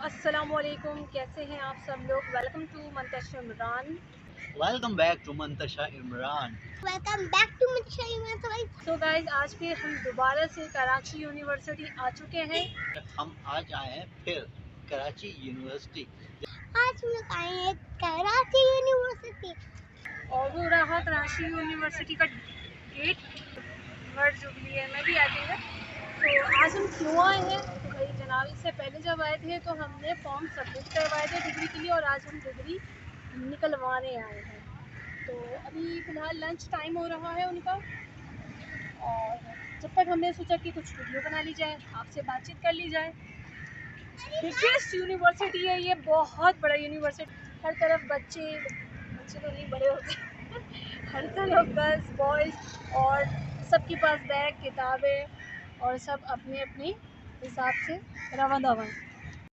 अस्सलामुअलैकुम, कैसे हैं आप सब लोग। Welcome to Mantasha Imran. Welcome back to Mantasha Imran. So guys, आज फिर हम दोबारा से कराची यूनिवर्सिटी आ चुके हैं। हम आज आए हैं फिर कराची यूनिवर्सिटी। आज हम लोग आए हैं कराची यूनिवर्सिटी और वो रहा कराची यूनिवर्सिटी का गेट। वर्ल्ड जुबली है, मैं भी आती है। तो आज हम क्यों आए हैं तो भाई जनाब, इससे पहले जब आए थे तो हमने फॉर्म सबमिट करवाए थे डिग्री के लिए, और आज हम डिग्री निकलवाने आए हैं। तो अभी फ़िलहाल लंच टाइम हो रहा है उनका, और जब तक हमने सोचा कि कुछ वीडियो बना ली जाए, आपसे बातचीत कर ली जाए। बिगेस्ट यूनिवर्सिटी है ये, बहुत बड़ा यूनिवर्सिटी। हर तरफ बच्चे तो नहीं, बड़े होते हर तरफ गर्ल्स बॉयज़, और सबके पास बैग किताबें, और सब अपने अपने हिसाब से रवां दवां।